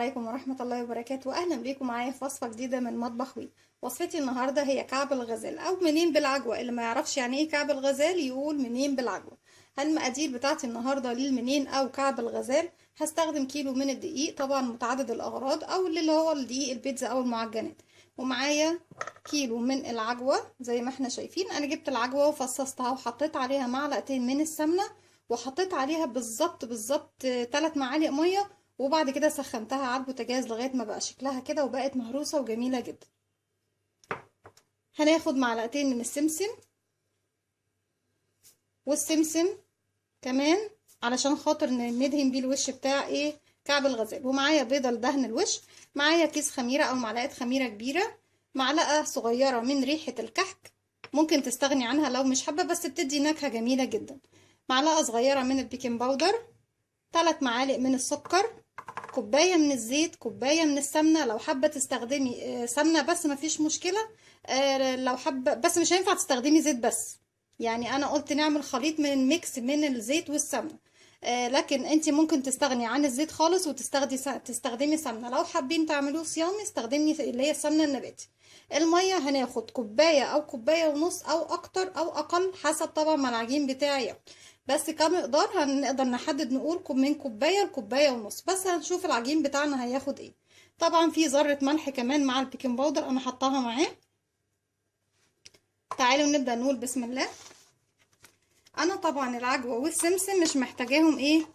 عليكم ورحمة الله وبركاته. أهلا بيكم معايا في وصفة جديدة من مطبخ وي. وصفتي النهاردة هي كعب الغزال أو منين بالعجوة. اللي ما يعرفش يعني ايه كعب الغزال يقول منين بالعجوة. المقادير بتاعتي النهاردة للمنين أو كعب الغزال هستخدم كيلو من الدقيق، طبعا متعدد الأغراض أو اللي هو الدقيق البيتزا أو المعجنات. ومعايا كيلو من العجوة زي ما احنا شايفين. أنا جبت العجوة وفصصتها وحطيت عليها معلقتين من السمنة، وحطيت عليها بالظبط 3 معالق مية، وبعد كده سخنتها على البوتاجاز لغايه ما بقى شكلها كده وبقت مهروسه وجميله جدا. هناخد معلقتين من السمسم، والسمسم كمان علشان خاطر ندهن بيه الوش بتاع كعب الغزال. ومعايا بيضه لدهن الوش، معايا كيس خميره او معلقه خميره كبيره، معلقه صغيره من ريحه الكحك ممكن تستغني عنها لو مش حابه بس بتدي نكهه جميله جدا، معلقه صغيره من البيكنج باودر، 3 معالق من السكر، كوباية من الزيت، كوباية من السمنة. لو حابة تستخدمي سمنة بس مفيش مشكلة، لو حابة بس مش هينفع تستخدمي زيت بس، يعني انا قلت نعمل خليط من ميكس من الزيت والسمنة. لكن انت ممكن تستغني عن الزيت خالص تستخدمي سمنة. لو حابين تعملوه صيامي استخدمي اللي هي السمنة النباتي. المية هناخد كوباية او كوباية ونص او اكتر او اقل حسب طبعا ما العجين بتاعي، بس كمقدار هنقدر نحدد نقول من كوباية لكوباية ونص، بس هنشوف العجين بتاعنا هياخد ايه. طبعا في ذرة ملح كمان مع البيكنج باودر انا حطاها معاه. تعالوا نبدأ نقول بسم الله. انا طبعا العجوة والسمسم مش محتاجاهم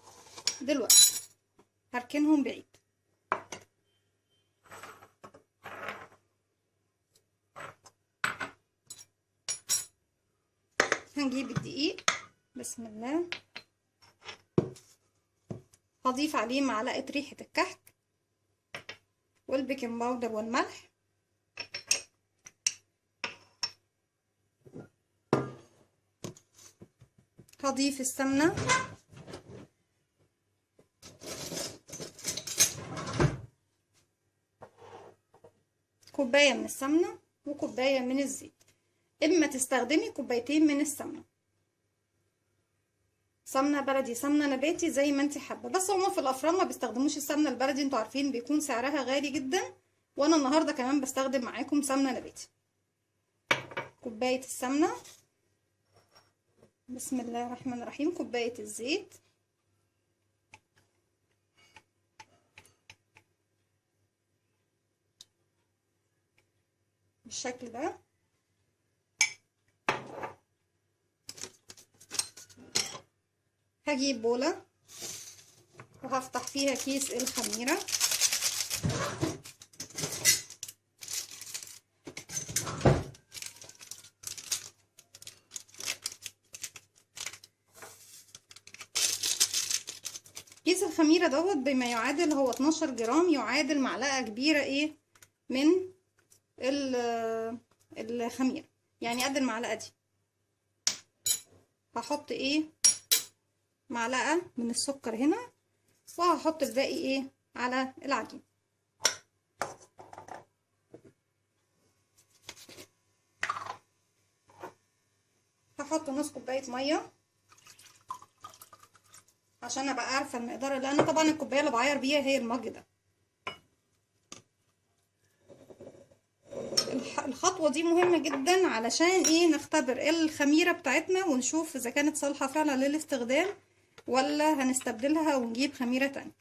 دلوقتي، هركنهم بعيد. هنجيب الدقيق بسم الله، هضيف عليه معلقة ريحة الكحك والبيكنج باودر والملح، هضيف السمنة، كوباية من السمنة وكوباية من الزيت، اما تستخدمي كوبايتين من السمنة، سمنة بلدي سمنة نباتي زي ما انت حابة. بس هما في الافران ما بيستخدموش السمنة البلدي، انتوا عارفين بيكون سعرها غالي جدا، وانا النهاردة كمان بستخدم معاكم سمنة نباتي. كوباية السمنة بسم الله الرحمن الرحيم، كوباية الزيت، بالشكل ده. هجيب بولة وهفتح فيها كيس الخميرة، كيس الخميرة دوت بما يعادل هو 12 جرام، يعادل معلقة كبيرة من الخميرة، يعني قد المعلقة دي. هحط معلقة من السكر هنا، وهحط الباقي على العجين. هحط نص كوباية مية عشان ابقى عارفة المقدار، اللي انا طبعا الكوباية اللي بعاير بيها هي المج ده. الخطوة دي مهمة جدا علشان نختبر الخميرة بتاعتنا ونشوف اذا كانت صالحة فعلا للاستخدام ولا هنستبدلها ونجيب خميرة تانية.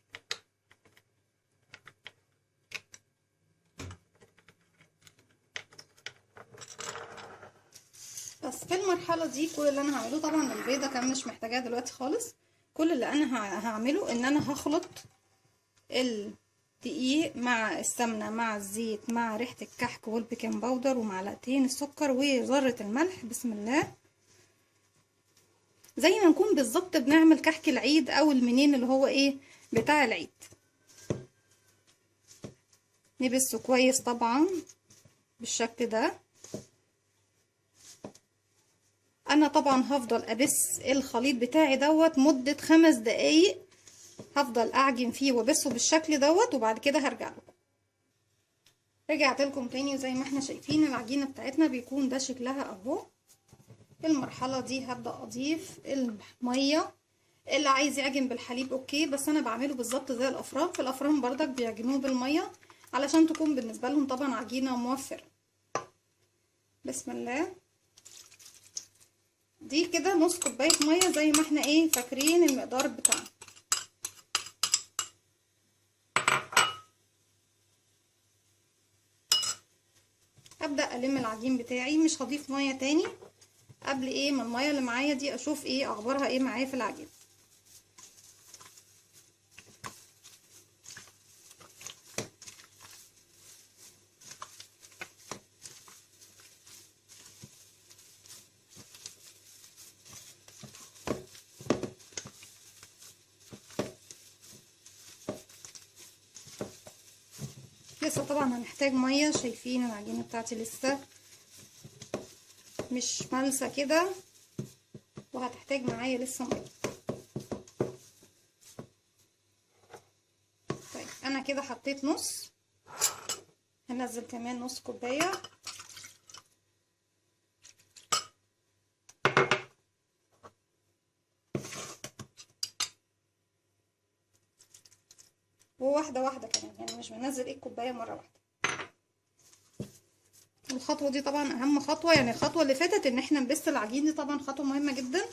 بس في المرحلة دي كل اللي انا هعمله، طبعا البيضة كان مش محتاجاها دلوقتي خالص، كل اللي انا هعمله ان انا هخلط الدقيق مع السمنة مع الزيت مع ريحة الكحك والبيكنج باودر ومعلقتين السكر وذرة الملح بسم الله، زي ما نكون بالظبط بنعمل كحك العيد او المنين اللي هو بتاع العيد. نبسه كويس طبعا بالشكل ده. انا طبعا هفضل ابس الخليط بتاعي دوت مدة 5 دقايق، هفضل اعجن فيه وابسه بالشكل دوت، وبعد كده هرجع لكم. رجعت لكم تاني، وزي ما احنا شايفين العجينة بتاعتنا بيكون ده شكلها اهو. في المرحلة دي هبدأ اضيف المية. اللي عايز يعجن بالحليب اوكي، بس انا بعمله بالظبط زي الافران. في الافران بردك بيعجنوه بالميه علشان تكون بالنسبه لهم طبعا عجينه موفره. بسم الله. دي كده نص كوبايه ميه زي ما احنا ايه فاكرين المقدار بتاعنا. هبدا الم العجين بتاعي، مش هضيف ميه تاني قبل ايه ما الميه اللي معايا دي اشوف ايه اخبارها ايه معايا في العجين. لسه طبعا هنحتاج ميه، شايفين العجينه بتاعتي لسه مش ملسه كده، وهتحتاج معايا لسه ميه. طيب انا كده حطيت نص، هنزل كمان نص كوبايه. وواحده واحده كمان، يعني مش بنزل ايه الكوبايه مره واحده. الخطوه دي طبعا اهم خطوه، يعني الخطوه اللي فاتت ان احنا نبس العجين دي طبعا خطوه مهمه جدا.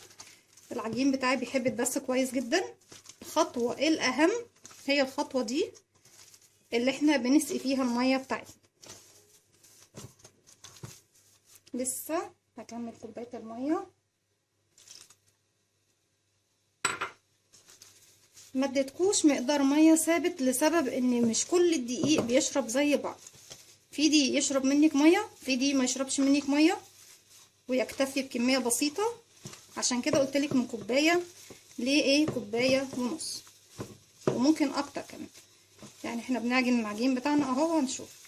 العجين بتاعي بيحب يتبس كويس جدا. الخطوه الاهم هي الخطوه دي اللي احنا بنسقي فيها الميه بتاعتنا. لسه هكمل كوبايه الميه. ما اديتكوش مقدار ميه ثابت لسبب ان مش كل الدقيق بيشرب زي بعض. في دي يشرب منك ميه، في دي ما يشربش منك ميه ويكتفي بكميه بسيطه. عشان كده قلتلك من كوبايه ليه كوبايه ونص، وممكن اكتر كمان. يعني احنا بنعجن العجين بتاعنا اهو، هنشوف.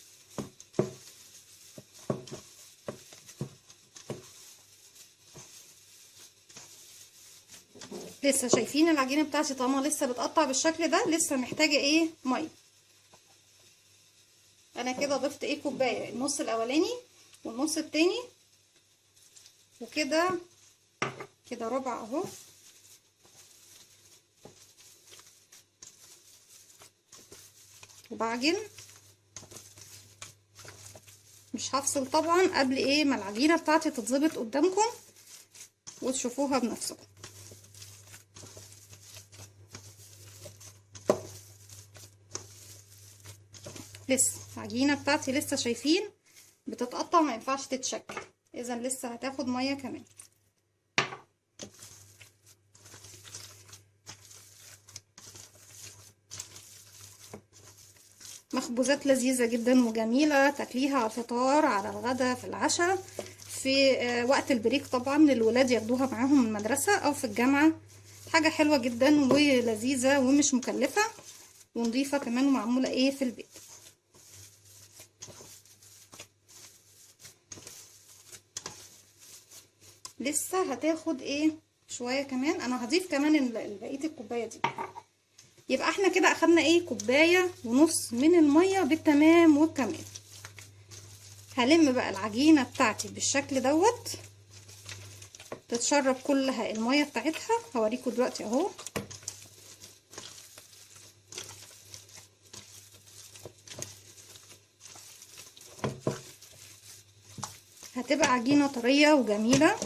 لسه شايفين العجينه بتاعتي طالما لسه بتقطع بالشكل ده لسه محتاجه ميه. انا كده ضفت كوبايه، النص الاولاني والنص التاني، وكده كده ربع اهو. وبعجن، مش هفصل طبعا قبل ما العجينه بتاعتي تتظبط قدامكم وتشوفوها بنفسكم. لسه العجينه بتاعتي لسه شايفين بتتقطع، ما ينفعش تتشكل، اذا لسه هتاخد ميه كمان. مخبوزات لذيذه جدا وجميله، تاكليها على الفطار، على الغدا، في العشاء، في وقت البريك طبعا الولاد ياخدوها معاهم من المدرسه او في الجامعه. حاجه حلوه جدا ولذيذه ومش مكلفه ونضيفه كمان، ومعموله في البيت. لسه هتاخد شويه كمان. انا هضيف كمان بقيه الكوبايه دي. يبقى احنا كده اخدنا كوبايه ونص من الميه بالتمام والكمال. هلم بقى العجينه بتاعتي بالشكل دوت، تتشرب كلها الميه بتاعتها. هوريكم دلوقتي اهو. هتبقى عجينه طريه وجميله.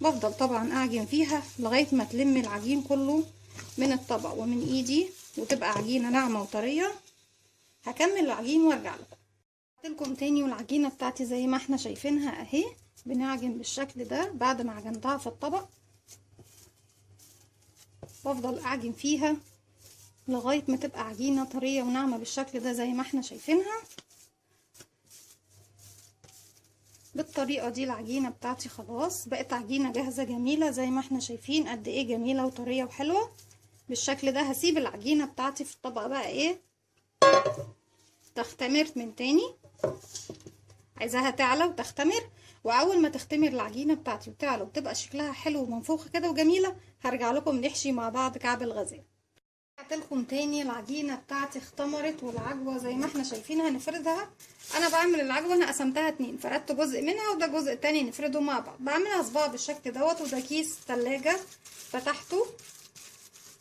بفضل طبعا اعجن فيها لغايه ما تلم العجين كله من الطبق ومن ايدي وتبقى عجينه ناعمه وطريه. هكمل العجين وارجع لكم تاني. والعجينه بتاعتي زي ما احنا شايفينها اهي، بنعجن بالشكل ده بعد ما عجنتها في الطبق. بفضل اعجن فيها لغايه ما تبقى عجينه طريه وناعمه بالشكل ده زي ما احنا شايفينها. بالطريقه دي العجينه بتاعتي خلاص بقت عجينه جاهزه جميله زي ما احنا شايفين قد ايه جميله وطريه وحلوه بالشكل ده. هسيب العجينه بتاعتي في الطبق بقى تختمر من تاني. عايزاها تعلى وتختمر، واول ما تختمر العجينه بتاعتي وتعلى وتبقى شكلها حلو ومنفوخه كده وجميله، هرجع لكم نحشي مع بعض كعب الغزال. رجعت لكم تاني. العجينه بتاعتي اختمرت والعجوه زي ما احنا شايفين هنفردها. انا بعمل العجوه، انا قسمتها اتنين، فردت جزء منها وده جزء تاني نفرده مع بعض. بعملها صباع بالشكل دوت. وده كيس تلاجة فتحته.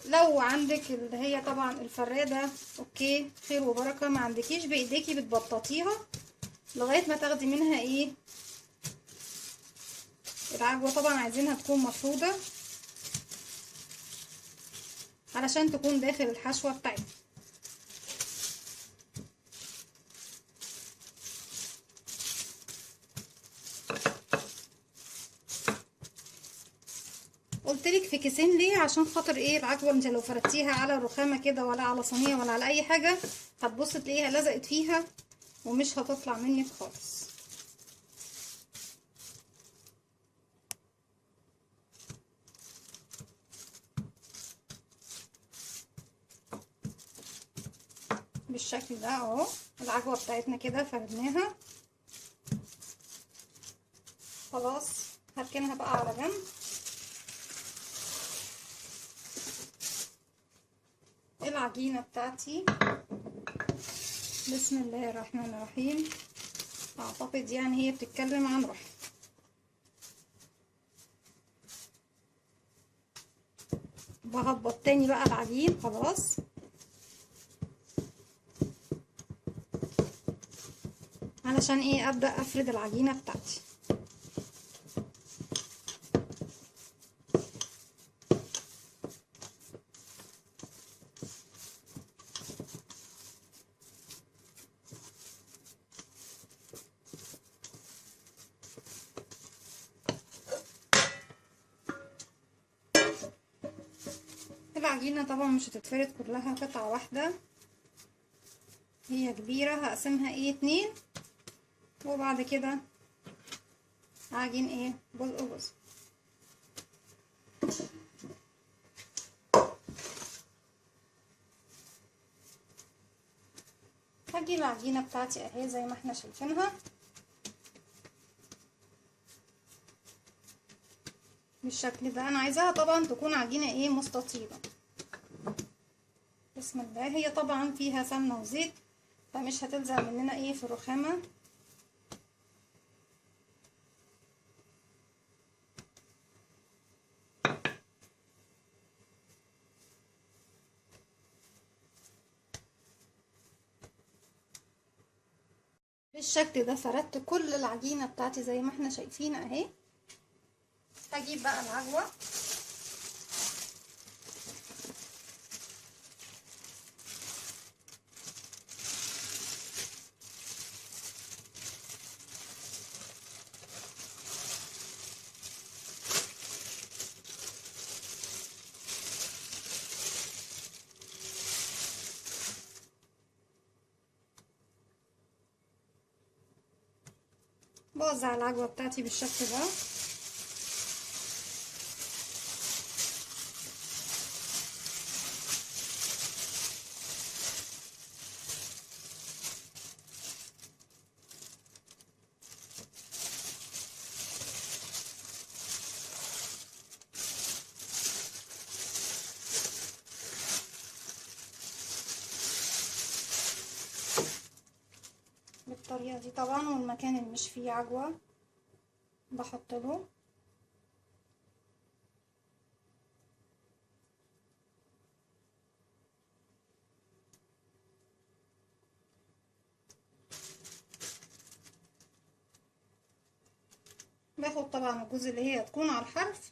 لو عندك اللي هي طبعا الفرادة اوكي خير وبركة، ما عندكيش بايديكي بتبططيها لغاية ما تاخدي منها ايه العجوة. طبعا عايزينها تكون مفرودة علشان تكون داخل الحشوة بتاعتها. قلتلك في كيسين ليه؟ عشان خاطر ايه العجوة انت لو فردتيها على الرخامة كده ولا على صينية ولا على اي حاجة هتبص تلاقيها لزقت فيها ومش هتطلع منك خالص. بالشكل ده اهو العجوة بتاعتنا كده فردناها خلاص. هركنها بقى على جنب. العجينة بتاعتي بسم الله الرحمن الرحيم، اعتقد يعني هي بتتكلم عن رحم. بهبط تاني بقى العجين خلاص. علشان ايه ابدأ افرد العجينة بتاعتي. العجينة طبعا مش هتتفرد كلها قطعة واحدة، هي كبيرة هقسمها ايه اتنين وبعد كده هعجن ايه جزء جزء. هجيب العجينة بتاعتي اهي زي ما احنا شايفينها بالشكل ده. انا عايزاها طبعا تكون عجينة ايه مستطيلة. بسم الله. هي طبعا فيها سمنة وزيت فمش هتلزق مننا ايه في الرخامة. بالشكل ده فردت كل العجينة بتاعتي زي ما احنا شايفين اهي. هجيب بقى العجوة بوزع العجوة بتاعتي بالشكل ده. بالطريقة دي طبعا. والمكان اللي مش فيه عجوة بحط له باخد طبعا الجزء اللي هي تكون على الحرف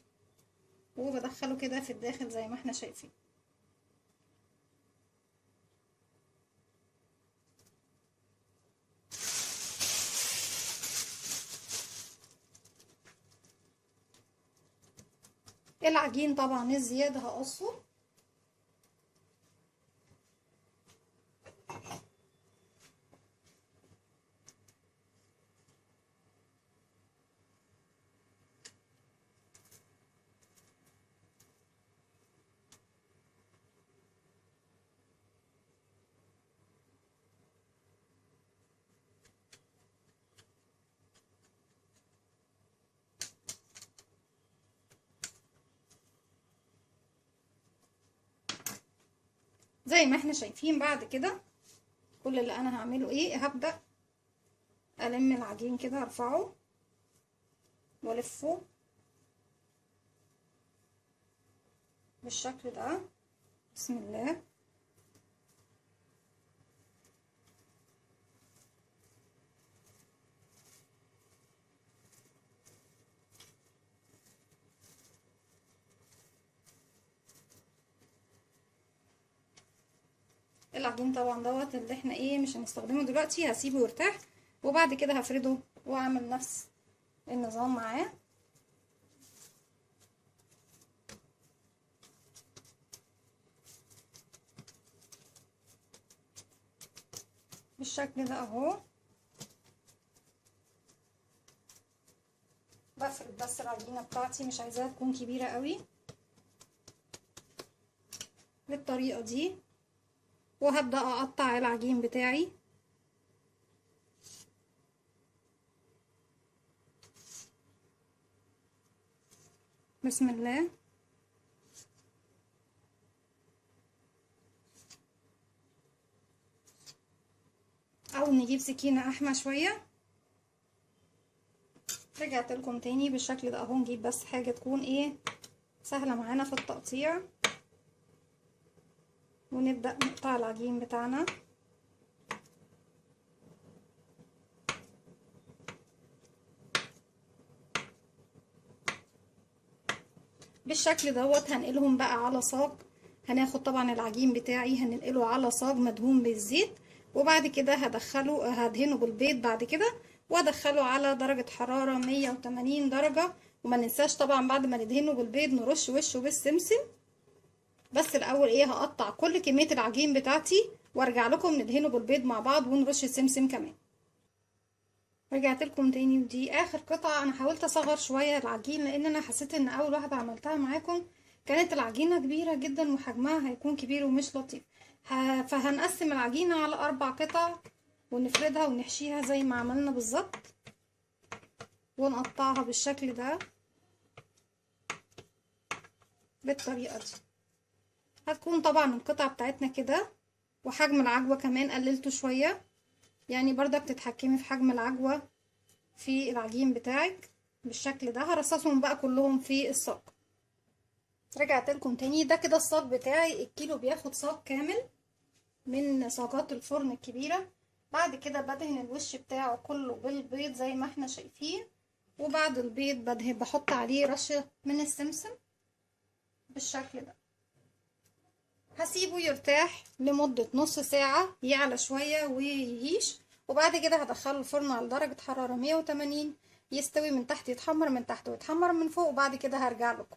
وبدخله كده في الداخل زي ما احنا شايفين. العجين طبعا الزيادة هقصه. زي ما احنا شايفين. بعد كده كل اللي انا هعمله ايه، هبدأ الم العجين كده، ارفعه والفه بالشكل ده. بسم الله. العجين طبعا دوت اللي احنا ايه مش هنستخدمه دلوقتي، هسيبه يرتاح وبعد كده هفرده واعمل نفس النظام معاه. بالشكل ده اهو. بفرد بس العجينه بتاعتي، مش عايزاها تكون كبيره قوي، بالطريقه دي. وهبدأ اقطع العجين بتاعي. بسم الله. او نجيب سكينة احمى شوية. رجعت لكم تاني بالشكل ده اهو. نجيب بس حاجة تكون ايه سهلة معانا في التقطيع، ونبدأ نقطع العجين بتاعنا. بالشكل دوت. هنقلهم بقى على صاج. هناخد طبعا العجين بتاعي هننقله على صاج مدهون بالزيت، وبعد كده هدهنه بالبيض بعد كده، وادخله على درجة حرارة 180 درجة. وما ننساش طبعا بعد ما ندهنه بالبيض نرش وشه بالسمسم. بس الاول ايه هقطع كل كمية العجين بتاعتي وارجع لكم ندهنه بالبيض مع بعض ونرش السمسم كمان. رجعت لكم تاني، ودي اخر قطعة. انا حاولت اصغر شوية العجين لان انا حسيت ان اول واحدة عملتها معاكم كانت العجينة كبيرة جدا وحجمها هيكون كبير ومش لطيف. فهنقسم العجينة على 4 قطع ونفردها ونحشيها زي ما عملنا بالظبط، ونقطعها بالشكل ده بالطريقة دي. هتكون طبعا القطعة بتاعتنا كده. وحجم العجوة كمان قللته شوية، يعني برضك تتحكمي في حجم العجوة في العجين بتاعك بالشكل ده. هرصصهم بقى كلهم في الصاج. رجعت لكم تاني. ده كده الصاج بتاعي. الكيلو بياخد صاج كامل من صاجات الفرن الكبيرة. بعد كده بدهن الوش بتاعه كله بالبيض زي ما احنا شايفين، وبعد البيض بحط عليه رشة من السمسم بالشكل ده. هسيبه يرتاح لمدة نص ساعة، يعلى شوية ويهيش، وبعد كده هدخله الفرن على درجة حرارة 180 يستوي من تحت، يتحمر من تحت ويتحمر من فوق، وبعد كده هرجع لكم.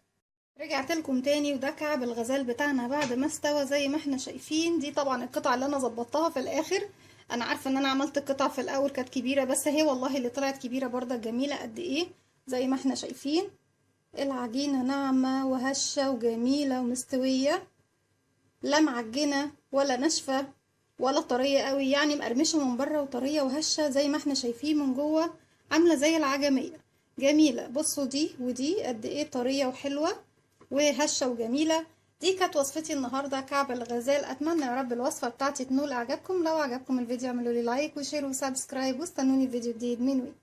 رجعت لكم تاني. وده كعب الغزال بتاعنا بعد ما استوى زي ما احنا شايفين. دي طبعا القطعة اللي انا ظبطتها في الاخر. انا عارفة ان انا عملت القطع في الاول كانت كبيرة، بس هي والله اللي طلعت كبيرة برضه جميلة قد ايه زي ما احنا شايفين. العجينة ناعمة وهشة وجميلة ومستوية، لا معجنة ولا ناشفة ولا طرية قوي، يعني مقرمشة من بره وطرية وهشة زي ما احنا شايفين من جوه، عاملة زي العجمية. جميلة. بصوا دي ودي قد ايه طرية وحلوة وهشة وجميلة. دي كانت وصفتي النهاردة، كعب الغزال. اتمنى يا رب الوصفة بتاعتي تنول اعجابكم. لو عجبكم الفيديو اعملوا لي لايك وشير وسبسكرايب، واستنوني في فيديو جديد من وي.